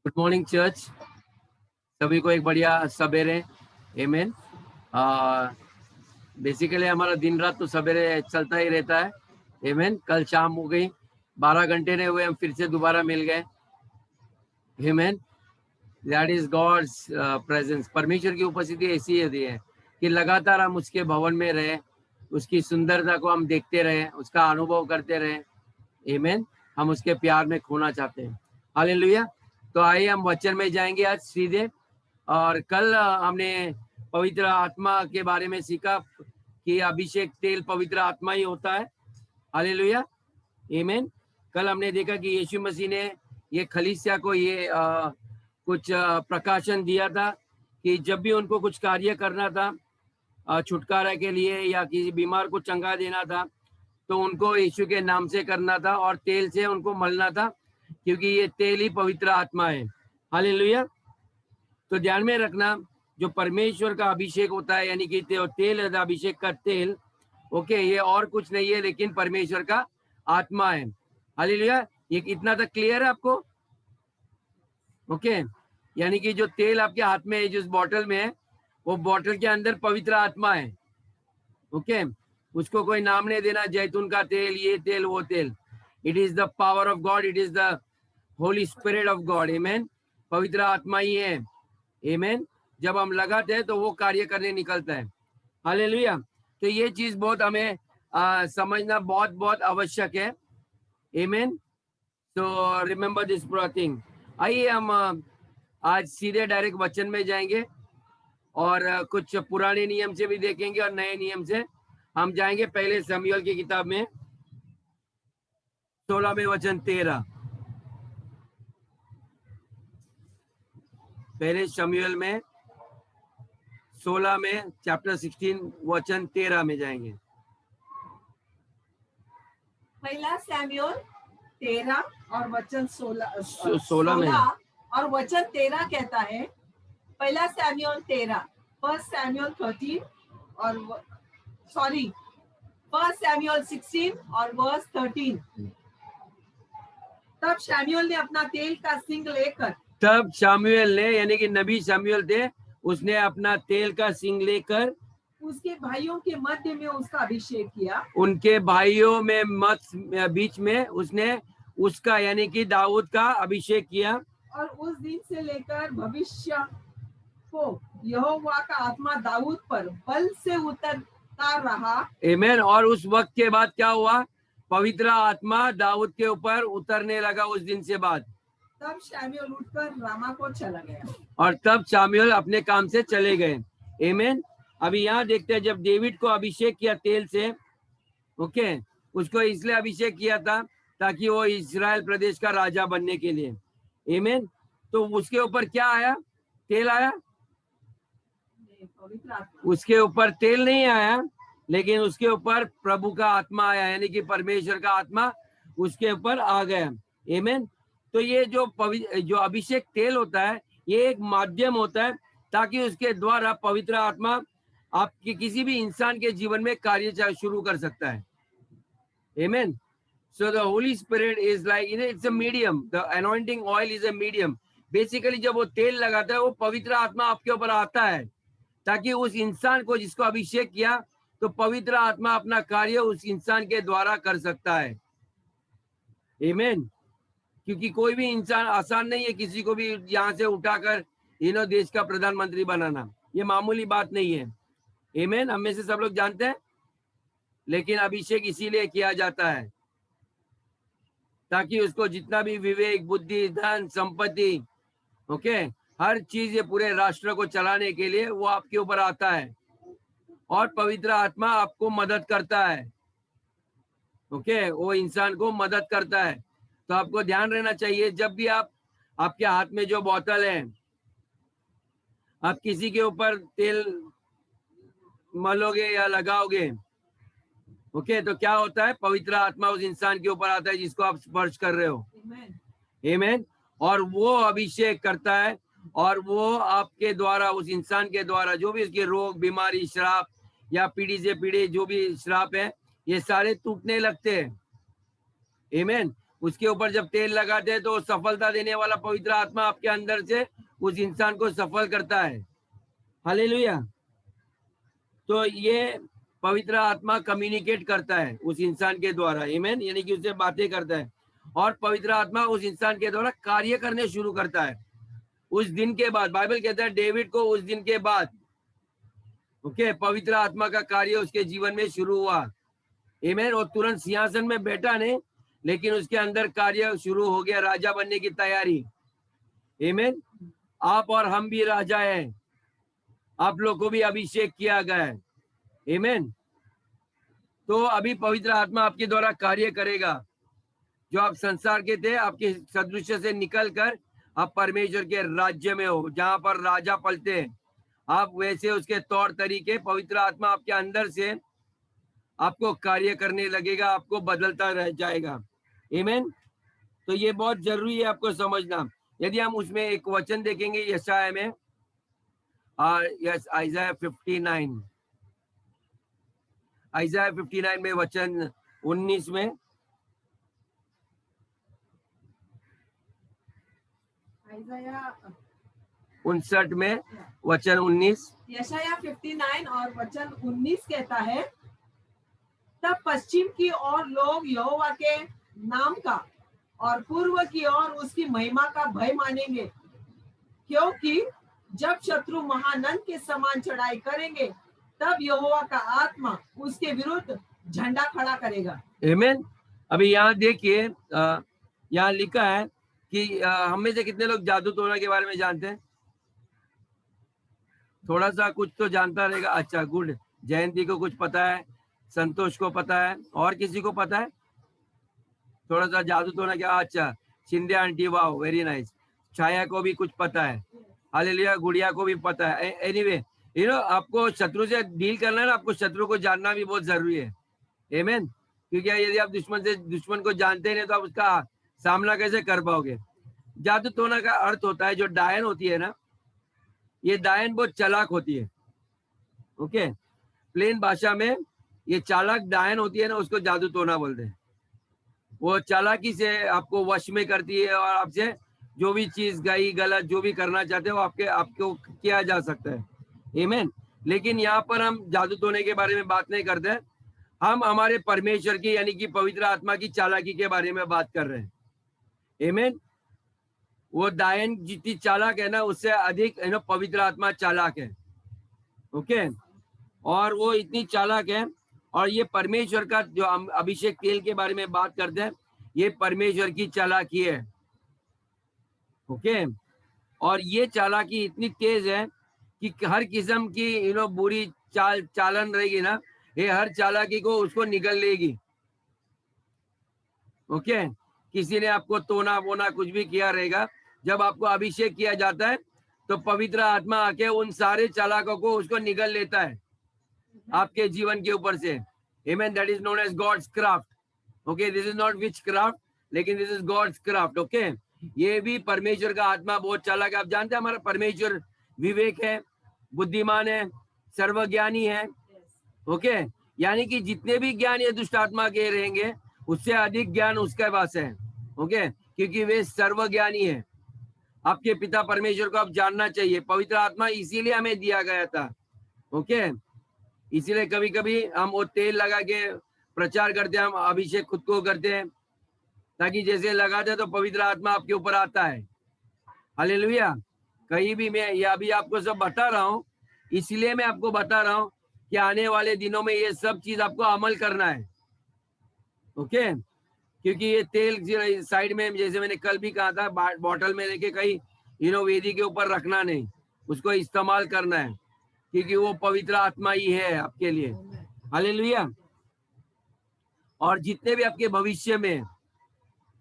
Good morning church, सभी को एक बढ़िया सवेरे। आमेन। बेसिकली हमारा दिन रात तो सवेरे चलता ही रहता है। आमेन। कल शाम हो गई, 12 घंटे नहीं हुए, हम फिर से दोबारा मिल गए। Amen. That is God's presence. परमेश्वर की उपस्थिति ऐसी है कि लगातार हम उसके भवन में रहे, उसकी सुंदरता को हम देखते रहे, उसका अनुभव करते रहे। आमेन। हम उसके प्यार में खोना चाहते हैं। हालेलुया। तो आइए हम वचन में जाएंगे आज सीधे। और कल हमने पवित्र आत्मा के बारे में सीखा कि अभिषेक तेल पवित्र आत्मा ही होता है। हालेलुया। आमीन। कल हमने देखा कि यीशु मसीह ने ये खलीसिया को ये कुछ प्रकाशन दिया था कि जब भी उनको कुछ कार्य करना था छुटकारा के लिए या किसी बीमार को चंगा देना था, तो उनको यीशु के नाम से करना था और तेल से उनको मलना था, क्योंकि ये तेल ही पवित्र आत्मा है। हालेलुया। तो ध्यान में रखना, जो परमेश्वर का अभिषेक होता है, यानी कि तेल अभिषेक का तेल, ओके, ये और कुछ नहीं है लेकिन परमेश्वर का आत्मा है। हालेलुया। ये इतना तक क्लियर है आपको? ओके। यानी कि जो तेल आपके हाथ में है, जिस बॉटल में है, वो बॉटल के अंदर पवित्र आत्मा है। ओके। उसको कोई नाम नहीं देना, जैतून का तेल, ये तेल, वो तेल। It is the power of God, it is the Holy Spirit of God. Amen. पवित्र आत्मा ही है। आमेन। जब हम लगाते हैं तो वो कार्य करने निकलता है। हालेलुया। तो ये चीज बहुत हमें समझना बहुत बहुत आवश्यक है। आमेन। तो रिमेम्बर दिस थिंग। आइए हम आज सीधे डायरेक्ट वचन में जाएंगे और कुछ पुराने नियम से भी देखेंगे और नए नियम से। हम जाएंगे पहले शमूएल की किताब में 16वें वचन 13। पहले शमूएल में 16 में चैप्टर 16 वचन 13 में जाएंगे। पहला सैमुएल 13 और वचन 16 में और वचन 13 कहता है। पहला सैमुएल 13, फर्स्ट सैमुएल 13 और फर्स्ट सैमुएल 16 और वर्स 13। तब शमूएल ने अपना तेल का सिंग लेकर, तब शमूएल ने, यानी कि नबी शमूएल थे, उसने अपना तेल का सिंग लेकर उसके भाइयों के मध्य में उसका अभिषेक किया। उनके भाइयों में बीच में उसने उसका, यानी कि दाऊद का अभिषेक किया। और उस दिन से लेकर भविष्य को यहोवा का आत्मा दाऊद पर बल से उतरता रहा। आमीन। और उस वक्त के बाद क्या हुआ? पवित्र आत्मा दाऊद के ऊपर उतरने लगा उस दिन से बाद। तब शमूएल उठकर रामा को चला गया। और तब शमूएल अपने काम से चले गए। आमीन। अभी यहाँ देखते हैं, जब डेविड को अभिषेक किया तेल से, ओके, उसको इसलिए अभिषेक किया था ताकि वो इस्राएल प्रदेश का राजा बनने के लिए। आमीन। तो उसके ऊपर क्या आया? तेल आया? उसके ऊपर तेल नहीं आया, लेकिन उसके ऊपर प्रभु का आत्मा आया, यानी कि परमेश्वर का आत्मा उसके ऊपर आ गया। आमीन। तो ये जो अभिषेक तेल होता है, ये एक माध्यम होता है ताकि उसके द्वारा पवित्र आत्मा आपके किसी भी इंसान के जीवन में कार्य शुरू कर सकता है। आमीन। So the Holy Spirit is like, it's a medium. The anointing oil is a medium. Basically जब वो तेल लगाता है, वो पवित्र आत्मा आपके ऊपर आता है ताकि उस इंसान को जिसको अभिषेक किया, तो पवित्र आत्मा अपना कार्य उस इंसान के द्वारा कर सकता है। आमीन। क्योंकि कोई भी इंसान आसान नहीं है किसी को भी यहाँ से उठाकर देश का प्रधानमंत्री बनाना। ये मामूली बात नहीं है। आमीन। हम में से सब लोग जानते हैं, लेकिन अभिषेक इसीलिए किया जाता है ताकि उसको जितना भी विवेक, बुद्धि, धन, संपत्ति, ओके, हर चीज ये पूरे राष्ट्र को चलाने के लिए वो आपके ऊपर आता है और पवित्र आत्मा आपको मदद करता है। ओके, वो इंसान को मदद करता है। तो आपको ध्यान रहना चाहिए, जब भी आपके हाथ में जो बोतल है, आप किसी के ऊपर तेल मलोगे या लगाओगे, ओके, तो क्या होता है? पवित्र आत्मा उस इंसान के ऊपर आता है जिसको आप स्पर्श कर रहे हो। आमीन। और वो अभिषेक करता है और वो आपके द्वारा, उस इंसान के द्वारा, जो भी उसके रोग, बीमारी, श्राप या पीढ़ी से पीढ़ी जो भी श्राप है, ये सारे टूटने लगते हैं। आमीन। उसके ऊपर जब तेल लगाते हैं तो सफलता देने वाला पवित्र आत्मा आपके अंदर से उस इंसान को सफल करता है। हालेलुया। तो ये पवित्र आत्मा कम्युनिकेट करता है उस इंसान के द्वारा, आमीन, यानी कि उससे बातें करता है, और पवित्र आत्मा उस इंसान के द्वारा कार्य करने शुरू करता है। उस दिन के बाद बाइबल कहता है डेविड को उस दिन के बाद ओके पवित्र आत्मा का कार्य उसके जीवन में शुरू हुआ, आमीन। और तुरंत सिंहासन में बैठा नहीं, लेकिन उसके अंदर कार्य शुरू हो गया, राजा बनने की तैयारी, आमीन। आप और हम भी राजा हैं, आप लोग को भी अभिषेक किया गया है, आमीन। तो अभी पवित्र आत्मा आपके द्वारा कार्य करेगा। जो आप संसार के थे, आपके सदृश्य से निकलकर आप परमेश्वर के राज्य में हो, जहां पर राजा पलते हैं। आप वैसे उसके तौर तरीके, पवित्र आत्मा आपके अंदर से आपको कार्य करने लगेगा, आपको बदलता रह जाएगा, आमीन। तो ये बहुत जरूरी है आपको समझना। यदि हम उसमें एक वचन देखेंगे यशाया में, यस आइज़ाया 59, आइज़ाया 59 में वचन 19 में, आइज़ाया 59 में वचन 19, यशाया 59 और वचन 19 कहता है, तब पश्चिम की ओर लोग यहोवा के नाम का और पूर्व की ओर उसकी महिमा का भय मानेंगे, क्योंकि जब शत्रु महानंद के समान चढ़ाई करेंगे, तब यहोवा का आत्मा उसके विरुद्ध झंडा खड़ा करेगा, आमीन। अभी यहाँ देखिए, यहाँ लिखा है कि हम में से कितने लोग जादू टोना के बारे में जानते हैं? थोड़ा सा कुछ तो जानता रहेगा। अच्छा, गुड। जयंती को कुछ पता है, संतोष को पता है, और किसी को पता है थोड़ा सा जादू टोना क्या? अच्छा, शिंदे आंटी, वाह, वेरी नाइस। छाया को भी कुछ पता है, हालेलुया। गुड़िया को भी पता है। एनीवे, आपको शत्रु से डील करना है ना, आपको शत्रु को जानना भी बहुत जरूरी है, आमीन। क्योंकि यदि आप दुश्मन को जानते नहीं तो आप उसका सामना कैसे कर पाओगे? जादू टोना का अर्थ होता है, जो डायन होती है ना, ये डायन बहुत चालाक होती है, ओके। प्लेन भाषा में ये चालाक डायन होती है ना, उसको जादू टोना बोलते हैं। वो चालाकी से आपको वश में करती है, और आपसे जो भी चीज गई गलत जो भी करना चाहते हो आपको किया जा सकता है, आमीन। लेकिन यहाँ पर हम जादू टोने के बारे में बात नहीं करते, हम हमारे परमेश्वर की यानी कि पवित्र आत्मा की चालाकी के बारे में बात कर रहे हैं, आमीन। वो डायन जितनी चालाक है ना, उससे अधिक पवित्र आत्मा चालाक है, ओके। और वो इतनी चालाक है, और ये परमेश्वर का जो हम अभिषेक तेल के बारे में बात करते हैं, ये परमेश्वर की चालाकी है, ओके। और ये चालाकी इतनी तेज है कि हर किस्म की बुरी चालन रहेगी ना, ये हर चालाकी को उसको निगल लेगी, ओके। किसी ने आपको तोना बोना कुछ भी किया रहेगा, जब आपको अभिषेक किया जाता है तो पवित्र आत्मा आके उन सारे चालाकों को उसको निगल लेता है आपके जीवन के ऊपर से, amen. That is known as God's craft, okay. This is not witchcraft, लेकिन this is God's craft, okay. ये भी परमेश्वर का आत्मा बहुत चालाक है। आप जानते हैं हमारा परमेश्वर विवेक है, बुद्धिमान है, सर्वज्ञानी है, ओके। यानी कि जितने भी ज्ञान ये दुष्ट आत्मा के रहेंगे, उससे अधिक ज्ञान उसके पास है, ओके, क्योंकि वे सर्वज्ञानी है। आपके पिता परमेश्वर को आप जानना चाहिए। पवित्र आत्मा इसीलिए हमें दिया गया था, ओके। इसीलिए कभी कभी हम वो तेल लगा के प्रचार करते हैं, हम अभिषेक खुद को करते हैं, ताकि जैसे लगाते तो पवित्र आत्मा आपके ऊपर आता है, हालेलुया। कहीं भी मैं ये अभी आपको सब बता रहा हूँ, इसलिए मैं आपको बता रहा हूँ कि आने वाले दिनों में ये सब चीज आपको अमल करना है, ओके। क्योंकि ये तेल साइड में, जैसे मैंने कल भी कहा था, बॉटल में लेके कहीं वेदी के ऊपर रखना नहीं, उसको इस्तेमाल करना है, क्योंकि वो पवित्र आत्मा ही है आपके लिए, हालेलुया। और जितने भी आपके भविष्य में,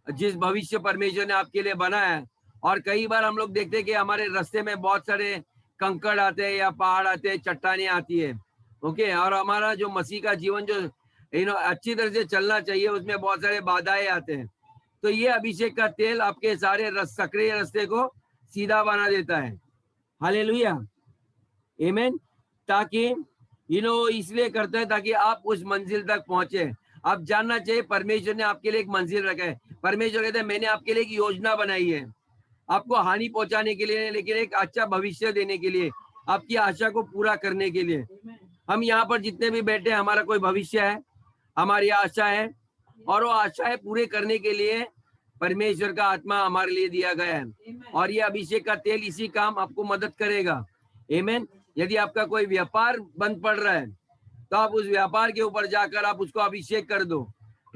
जिस भविष्य परमेश्वर ने आपके लिए बनाया है, और कई बार हम लोग देखते हैं कि हमारे रास्ते में बहुत सारे कंकड़ आते हैं या पहाड़ आते हैं, चट्टानें आती है, ओके। और हमारा जो मसीह का जीवन जो अच्छी तरह से चलना चाहिए, उसमें बहुत सारे बाधाएं आते हैं। तो ये अभिषेक का तेल आपके सारे सक्रिय रास्ते को सीधा बना देता है, हालेलुया, आमीन। ताकि इसलिए करता है ताकि आप उस मंजिल तक पहुंचे। आप जानना चाहिए परमेश्वर ने आपके लिए एक मंजिल रखा है। परमेश्वर कहते हैं मैंने आपके लिए एक योजना बनाई है, आपको हानि पहुंचाने के लिए नहीं, लेकिन एक अच्छा भविष्य देने के लिए, आपकी आशा को पूरा करने के लिए। हम यहाँ पर जितने भी बैठे हैं, हमारा कोई भविष्य है, हमारी आशा है, और वो आशाएं पूरे करने के लिए परमेश्वर का आत्मा हमारे लिए दिया गया है, और ये अभिषेक का तेल इसी काम आपको मदद करेगा। आमीन। यदि आपका कोई व्यापार बंद पड़ रहा है तो आप उस व्यापार के ऊपर जाकर आप उसको अभिषेक कर दो।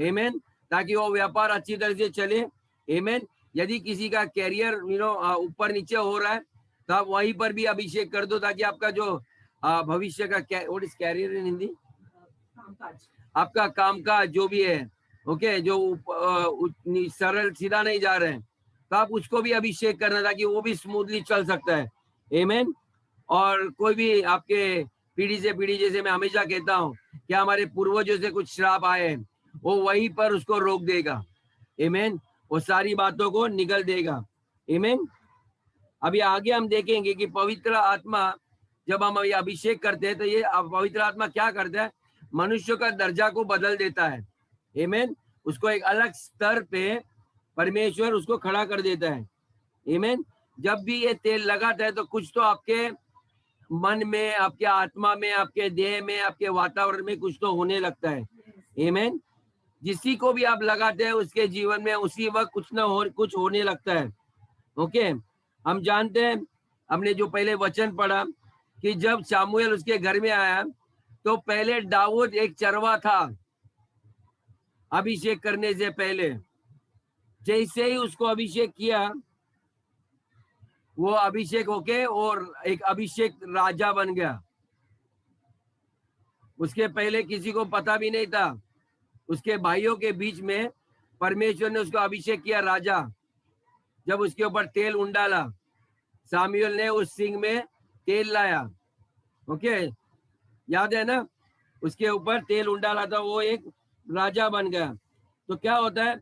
आमीन। ताकि वो व्यापार अच्छी तरह से चले। आमीन। यदि किसी का कैरियर ऊपर नीचे हो रहा है तो आप वहीं पर भी अभिषेक कर दो, ताकि आपका जो भविष्य का what is career in Hindi, आपका कामकाज जो भी है, ओके, जो सरल सीधा नहीं जा रहे हैं, तो आप उसको भी अभिषेक करना, ताकि वो भी स्मूथली चल सकता है। आमीन। और कोई भी आपके पीढ़ी से पीढ़ी, जैसे मैं हमेशा कहता हूँ कि हमारे पूर्वजों से कुछ श्राप आए हैं, वो वहीं पर उसको रोक देगा। आमीन। वो सारी बातों को निगल देगा। आमीन। अभी आगे हम देखेंगे कि पवित्र आत्मा, जब हम ये अभिषेक करते हैं तो ये पवित्र आत्मा क्या करता है, मनुष्य का दर्जा को बदल देता है। आमीन। उसको एक अलग स्तर पे परमेश्वर उसको खड़ा कर देता है। आमीन। जब भी ये तेल लगाता है तो कुछ तो आपके मन में, आपके आत्मा में, आपके देह में, आपके वातावरण में कुछ तो होने लगता है। आमीन। जिसी को भी आप लगाते हैं उसके जीवन में उसी वक्त कुछ ना कुछ होने लगता है। ओके। हम जानते हैं, हमने जो पहले वचन पढ़ा कि जब शामुएल उसके घर में आया तो पहले दाऊद एक चरवा था अभिषेक करने से पहले। जैसे ही उसको अभिषेक किया, वो अभिषेक होके और एक अभिषेक राजा बन गया। उसके पहले किसी को पता भी नहीं था। उसके भाइयों के बीच में परमेश्वर ने उसको अभिषेक किया राजा। जब उसके ऊपर तेल उंडाला, सामुएल ने उस सिंह में तेल लाया। ओके, याद है ना, उसके ऊपर तेल उंडाला था, वो एक राजा बन गया। तो क्या होता है,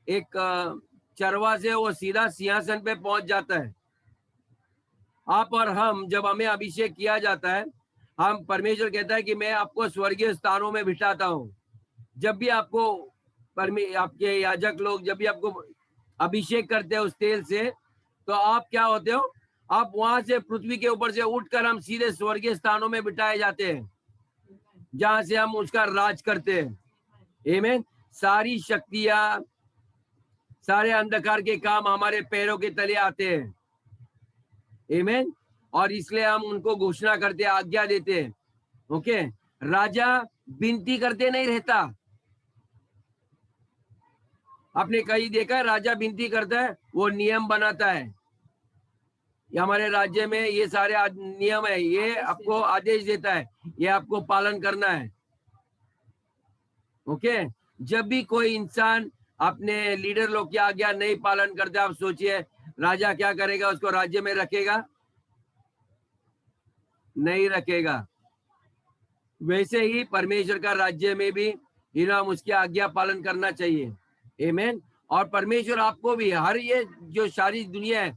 एक चरवा से वो सीधा सिंहासन पे पहुंच जाता है। आप और हम, जब हमें अभिषेक किया जाता है, हम, परमेश्वर कहता है कि मैं आपको स्वर्गीय स्थानों में बिठाता हूँ। जब भी आपको आपके याजक लोग जब भी आपको अभिषेक करते हैं उस तेल से, तो आप क्या होते हो, आप वहां से पृथ्वी के ऊपर से उठकर हम सीधे स्वर्गीय स्थानों में बिठाए जाते हैं, जहां से हम उसका राज करते हैं। आमीन। सारी शक्तियां, सारे अंधकार के काम हमारे पैरों के तले आते हैं। आमीन। और इसलिए हम उनको घोषणा करते, आज्ञा देते हैं। ओके। राजा विनती करते नहीं रहता। आपने कहीं देखा राजा विनती करता है, वो नियम बनाता है। ये हमारे राज्य में ये सारे नियम है, ये आपको आदेश देता है, ये आपको पालन करना है। ओके। जब भी कोई इंसान अपने लीडर लोग की आज्ञा नहीं पालन करते, आप सोचिए राजा क्या करेगा, उसको राज्य में रखेगा? नहीं रखेगा। वैसे ही परमेश्वर का राज्य में भी हम उसकी आज्ञा पालन करना चाहिए। आमीन। और परमेश्वर आपको भी, हर ये जो सारी दुनिया है,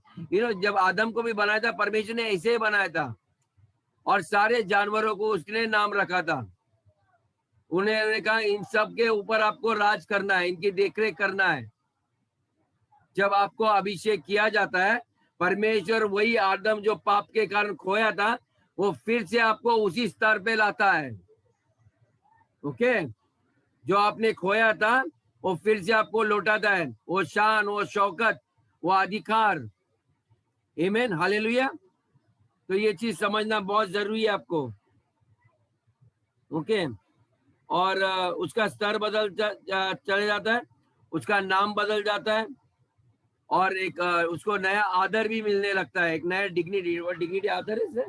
जब आदम को भी बनाया था परमेश्वर ने ऐसे ही बनाया था, और सारे जानवरों को उसने नाम रखा था। उन्होंने कहा इन सब के ऊपर आपको राज करना है, इनकी देखरेख करना है। जब आपको अभिषेक किया जाता है, परमेश्वर वही आदम जो पाप के कारण खोया था, वो फिर से आपको उसी स्तर पे लाता है। ओके। जो आपने खोया था वो फिर से आपको लौटाता है, वो शान, वो शौकत, वो अधिकार। आमीन। हालेलुया। तो ये चीज समझना बहुत जरूरी है आपको। ओके। और उसका स्तर बदल चले जाता है, उसका नाम बदल जाता है, और एक उसको नया आदर भी मिलने लगता है, एक नया डिग्निटी। और डिग्निटी आदर है इससे,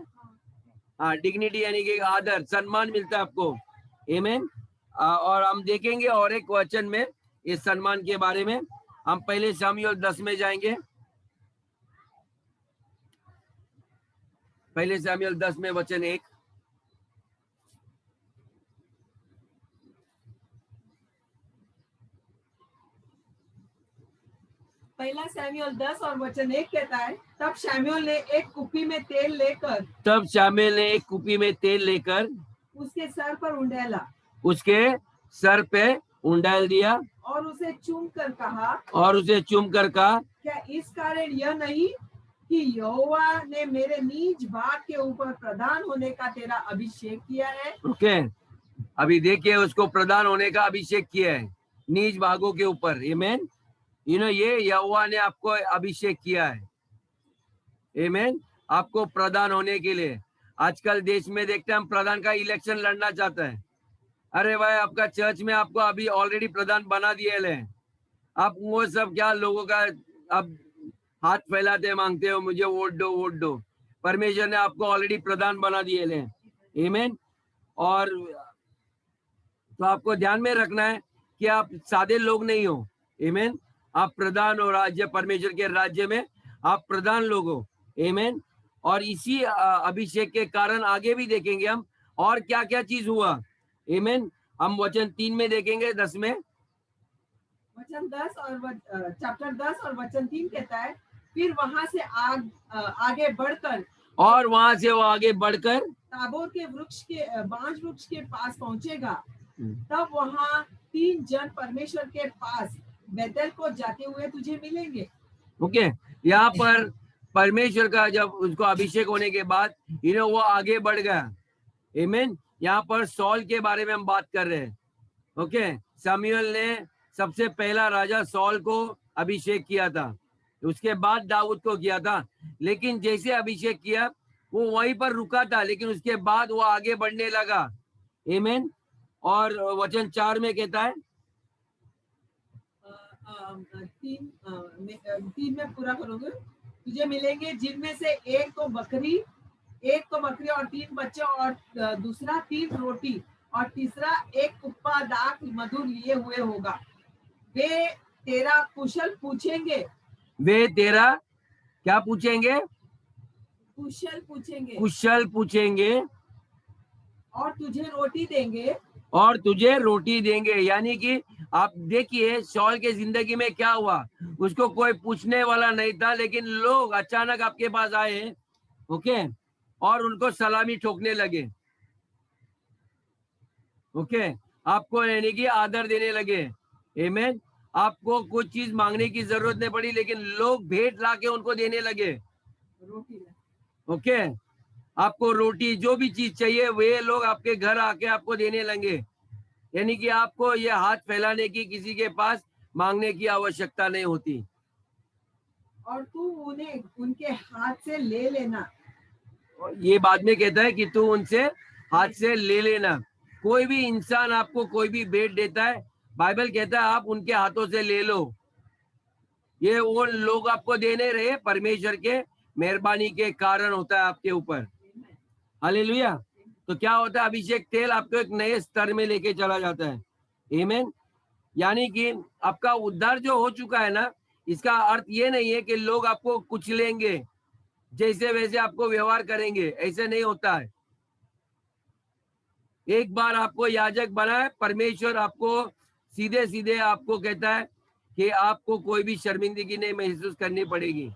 हाँ, डिग्निटी यानी कि आदर, सम्मान मिलता है आपको। आमीन। और हम देखेंगे और एक वचन में इस सम्मान के बारे में। हम पहले शामुएल 10 में जाएंगे। पहले शामुएल 10 में वचन 1। पहला शमूएल 10 और वचन 1 कहता है, तब शमूएल ने एक कुप्पी में तेल लेकर उसके सर पर उंडेला, उसके सर पे उंडेल दिया, और उसे चूम कर कहा, और उसे चूम कर कहा, क्या इस कारण यह नहीं कि यहोवा ने मेरे नीच भाग के ऊपर प्रधान होने का तेरा अभिषेक किया है? ओके, अभी देखिए उसको प्रधान होने का अभिषेक किया है नीच भागों के ऊपर। आमेन। ये यहोवा ने आपको अभिषेक किया है। आमेन। आपको प्रधान होने के लिए। आजकल देश में देखते हैं हम प्रधान का इलेक्शन लड़ना चाहता है। अरे भाई, आपका चर्च में आपको अभी ऑलरेडी प्रधान बना दिए ले, आप वो सब क्या लोगों का अब हाथ फैलाते मांगते हो मुझे वोट दो वोट दो। परमेश्वर ने आपको ऑलरेडी प्रधान बना दिए ले। आमीन। और तो आपको ध्यान में रखना है कि आप सादे लोग नहीं हो। आमीन। आप प्रधान हो राज्य, परमेश्वर के राज्य में आप प्रधान लोग हो। आमीन। और इसी अभिषेक के कारण आगे भी देखेंगे हम और क्या क्या चीज हुआ। आमीन। हम वचन 3 में देखेंगे, 10 में। वचन 10 और चैप्टर 10 और वचन 3 कहता है, फिर वहां से आगे बढ़कर, और वहां से वो आगे बढ़कर ताबोर के बांज वृक्ष के पास पहुंचेगा। तब वहां 3 जन परमेश्वर के पास बेतेल को जाते हुए तुझे मिलेंगे। ओके, यहाँ पर परमेश्वर का जब उसको अभिषेक होने के बाद वो आगे बढ़ गया। आमीन। यहाँ पर सॉल के बारे में हम बात कर रहे हैं। ओके, शमूएल ने सबसे पहला राजा सॉल को अभिषेक किया था, उसके बाद दाऊद को किया था। लेकिन जैसे अभिषेक किया वो वहीं पर रुका था, लेकिन उसके बाद वो आगे बढ़ने लगा। आमीन। और वचन 4 में कहता है, 3 में पूरा करोगे, तुझे मिलेंगे जिनमें से एक तो बकरी और 3 बच्चे, और दूसरा 3 रोटी, और तीसरा एक कुप्पा दाख मधुर लिए हुए होगा। वे तेरा कुशल पूछेंगे। वे तेरा क्या पूछेंगे? कुशल पूछेंगे और तुझे रोटी देंगे। यानी कि आप देखिए सॉल के जिंदगी में क्या हुआ, उसको कोई पूछने वाला नहीं था, लेकिन लोग अचानक आपके पास आए, ओके, और उनको सलामी ठोकने लगे। ओके, आपको यानी कि आदर देने लगे। आमीन। आपको कुछ चीज मांगने की जरूरत नहीं पड़ी, लेकिन लोग भेंट लाके उनको देने लगे। ओके, आपको रोटी जो भी चीज चाहिए वे लोग आपके घर आके आपको देने लगे। यानी कि आपको ये हाथ फैलाने की, किसी के पास मांगने की आवश्यकता नहीं होती। और तू उन्हें उनके हाथ से ले लेना। ये बाद में कहता है कि तू उनसे हाथ से ले लेना। कोई भी इंसान आपको कोई भी भेंट देता है, बाइबल कहता है आप उनके हाथों से ले लो। ये वो लोग आपको देने रहे, परमेश्वर के मेहरबानी के कारण होता है आपके ऊपर। हालेलुया। तो क्या होता है, अभिषेक तेल आपको एक नए स्तर में लेके चला जाता है। आमीन। यानी कि आपका उद्धार जो हो चुका है ना, इसका अर्थ ये नहीं है कि लोग आपको कुचलेंगे, जैसे वैसे आपको व्यवहार करेंगे, ऐसे नहीं होता है। एक बार आपको याजक बनाए, परमेश्वर आपको सीधे सीधे आपको कहता है कि आपको कोई भी शर्मिंदगी नहीं महसूस करनी पड़ेगी।